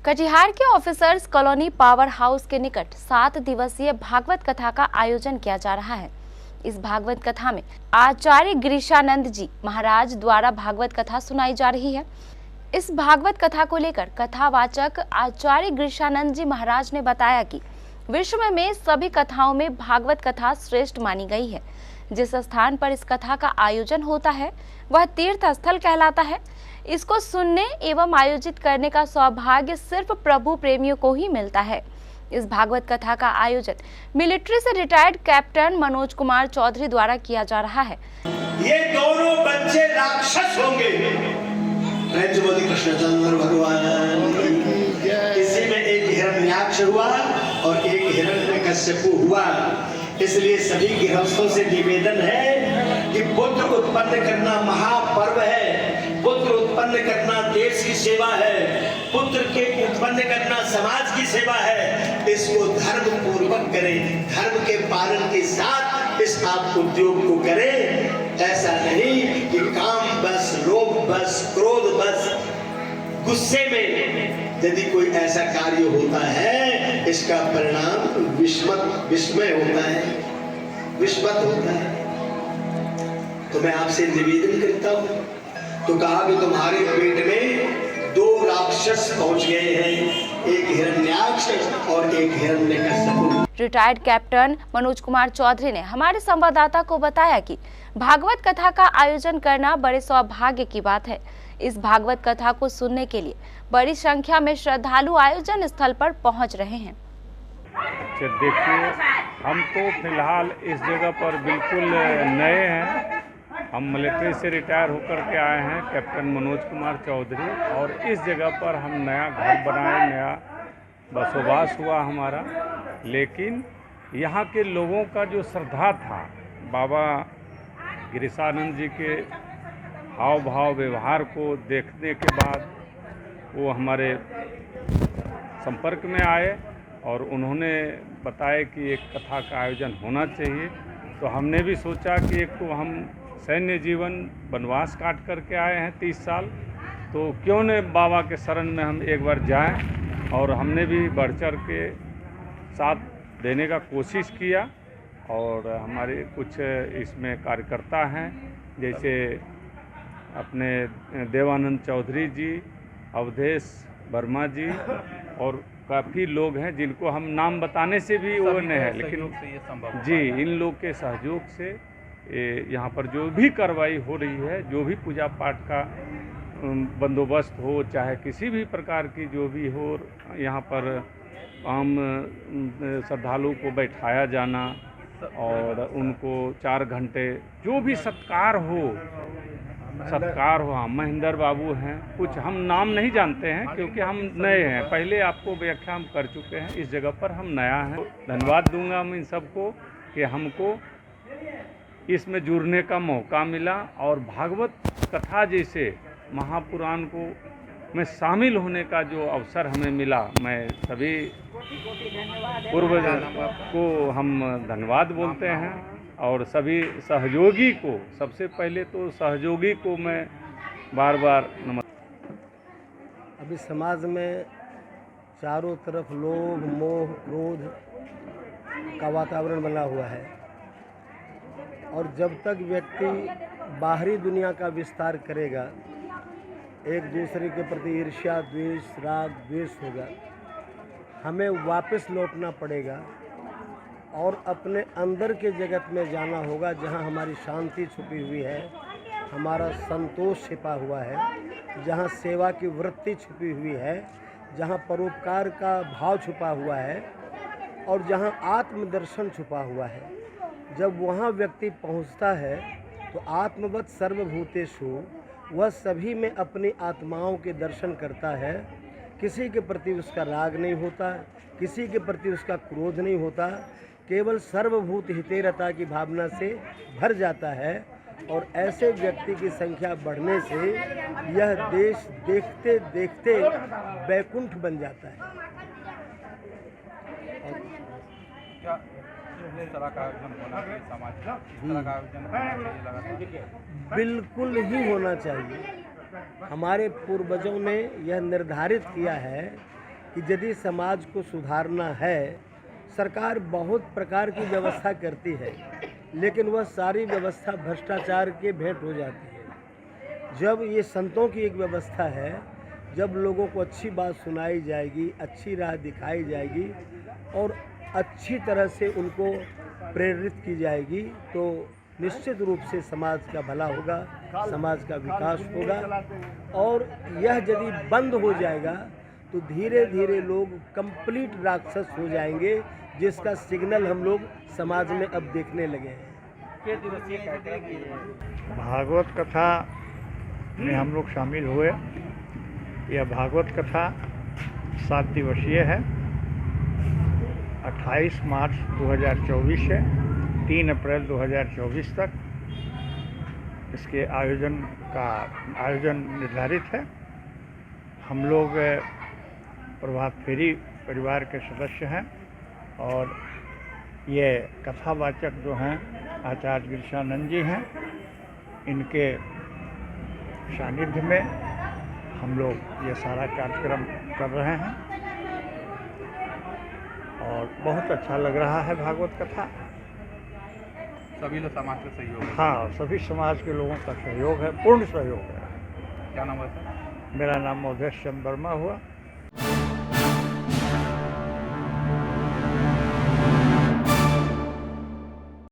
कटिहार के officers colony power house के निकट 7 दिवसीय भागवत कथा का आयोजन किया जा रहा है। इस भागवत कथा में आचार्य गिरीशानंद जी महाराज द्वारा भागवत कथा सुनाई जा रही है। इस भागवत कथा को लेकर कथावाचक आचार्य गिरीशानंद जी महाराज ने बताया कि विश्व में सभी कथाओं में भागवत कथा श्रेष्ठ मानी गई है। जिस स्थान पर इस कथा का आयोजन होता है वह तीर्थ स्थल कहलाता है। इसको सुनने एवं आयोजित करने का सौभाग्य सिर्फ प्रभु प्रेमियों को ही मिलता है। इस भागवत कथा का आयोजन मिलिट्री से रिटायर्ड कैप्टन मनोज कुमार चौधरी द्वारा किया जा रहा है। ये दोनों बच्चे राक्षस होंगे। कृष्णचंद्र भगवान, इसी में एक हिरण्याक्ष हुआ और एक हिरण्यकश्यपु हुआ। इसलिए सभी गृहस्थों से निवेदन है कि पुत्र उत्पन्न करना महापर्व है। पुत्र उत्पन्न करना देश की सेवा है। पुत्र के उत्पन्न करना समाज की सेवा है। इसको धर्म पूर्वक करें, धर्म के पालन के साथ इस आप उद्योग को करें। ऐसा नहीं कि काम बस, लोभ बस, क्रोध बस, गुस्से में यदि कोई ऐसा कार्य होता है इसका परिणाम विस्मय होता है, विस्मत होता है। तो मैं आपसे निवेदन करता हूँ। तो कहा कि तुम्हारे पेट में 2 राक्षस पहुंच गए हैं, एक हिरण्याक्ष और एक हिरण्यकश्यप। रिटायर्ड कैप्टन मनोज कुमार चौधरी ने हमारे संवाददाता को बताया कि भागवत कथा का आयोजन करना बड़े सौभाग्य की बात है। इस भागवत कथा को सुनने के लिए बड़ी संख्या में श्रद्धालु आयोजन स्थल पर पहुंच रहे हैं। अच्छा देखिए, हम तो फिलहाल इस जगह पर बिल्कुल नए हैं। हम मिलिट्री से रिटायर होकर के आए हैं, कैप्टन मनोज कुमार चौधरी, और इस जगह पर हम नया घर बनाए, नया बसोबास हुआ हमारा। लेकिन यहाँ के लोगों का जो श्रद्धा था बाबा गिरीशानंद जी के हाव भाव व्यवहार को देखने के बाद वो हमारे संपर्क में आए और उन्होंने बताया कि एक कथा का आयोजन होना चाहिए। तो हमने भी सोचा कि एक तो हम सैन्य जीवन वनवास काट करके आए हैं 30 साल, तो क्यों न बाबा के शरण में हम एक बार जाएं। और हमने भी बढ़ चढ़ के साथ देने का कोशिश किया। और हमारे कुछ इसमें कार्यकर्ता हैं, जैसे अपने देवानंद चौधरी जी, अवधेश वर्मा जी, और काफ़ी लोग हैं जिनको हम नाम बताने से भी वो नहीं है, लेकिन जी इन लोग के सहयोग से यहाँ पर जो भी कार्रवाई हो रही है, जो भी पूजा पाठ का बंदोबस्त हो, चाहे किसी भी प्रकार की जो भी हो, यहाँ पर आम श्रद्धालु को बैठाया जाना और उनको 4 घंटे जो भी सत्कार हो। हाँ, महेंद्र बाबू हैं, कुछ हम नाम नहीं जानते हैं क्योंकि हम नए हैं। पहले आपको व्याख्या हम कर चुके हैं, इस जगह पर हम नया हैं। धन्यवाद दूंगा मैं इन सबको कि हमको इसमें जुड़ने का मौका मिला और भागवत कथा जैसे महापुराण को में शामिल होने का जो अवसर हमें मिला, मैं सभी पूर्वज को हम धन्यवाद बोलते हैं। और सभी सहयोगी को, सबसे पहले तो सहयोगी को मैं बार बार नमस्कार। अभी समाज में चारों तरफ लोभ, मोह, क्रोध का वातावरण बना हुआ है और जब तक व्यक्ति बाहरी दुनिया का विस्तार करेगा, एक दूसरे के प्रति ईर्ष्या, द्वेष, राग, द्वेष होगा, हमें वापस लौटना पड़ेगा और अपने अंदर के जगत में जाना होगा, जहाँ हमारी शांति छुपी हुई है, हमारा संतोष छिपा हुआ है, जहाँ सेवा की वृत्ति छुपी हुई है, जहाँ परोपकार का भाव छुपा हुआ है और जहाँ आत्मदर्शन छुपा हुआ है। जब वहाँ व्यक्ति पहुँचता है तो आत्मवत् सर्वभूतेषु वह सभी में अपनी आत्माओं के दर्शन करता है। किसी के प्रति उसका राग नहीं होता, किसी के प्रति उसका क्रोध नहीं होता, केवल सर्वभूत हितेरता की भावना से भर जाता है। और ऐसे व्यक्ति की संख्या बढ़ने से यह देश देखते देखते वैकुंठ बन जाता है। बिल्कुल ही होना चाहिए। हमारे पूर्वजों ने यह निर्धारित किया है कि यदि समाज को सुधारना है, सरकार बहुत प्रकार की व्यवस्था करती है, लेकिन वह सारी व्यवस्था भ्रष्टाचार के भेंट हो जाती है। जब ये संतों की एक व्यवस्था है, जब लोगों को अच्छी बात सुनाई जाएगी, अच्छी राह दिखाई जाएगी और अच्छी तरह से उनको प्रेरित की जाएगी, तो निश्चित रूप से समाज का भला होगा, समाज का विकास होगा। और यह यदि बंद हो जाएगा तो धीरे धीरे लोग कंप्लीट राक्षस हो जाएंगे, जिसका सिग्नल हम लोग समाज में अब देखने लगे हैं। भागवत कथा में हम लोग शामिल हुए। यह भागवत कथा 7 दिवसीय है। 28 मार्च 2024 से 3 अप्रैल 2024 तक इसके आयोजन निर्धारित है। हम लोग प्रभात फेरी परिवार के सदस्य हैं और ये कथावाचक जो हैं आचार्य गिरिशानंद जी हैं। इनके सानिध्य में हम लोग ये सारा कार्यक्रम कर रहे हैं और बहुत अच्छा लग रहा है भागवत कथा। सभी लोग समाज का सहयोग है। हाँ, सभी समाज के लोगों का सहयोग है, पूर्ण सहयोग है। क्या नाम है सर? मेरा नाम मोदेश चंद वर्मा हुआ।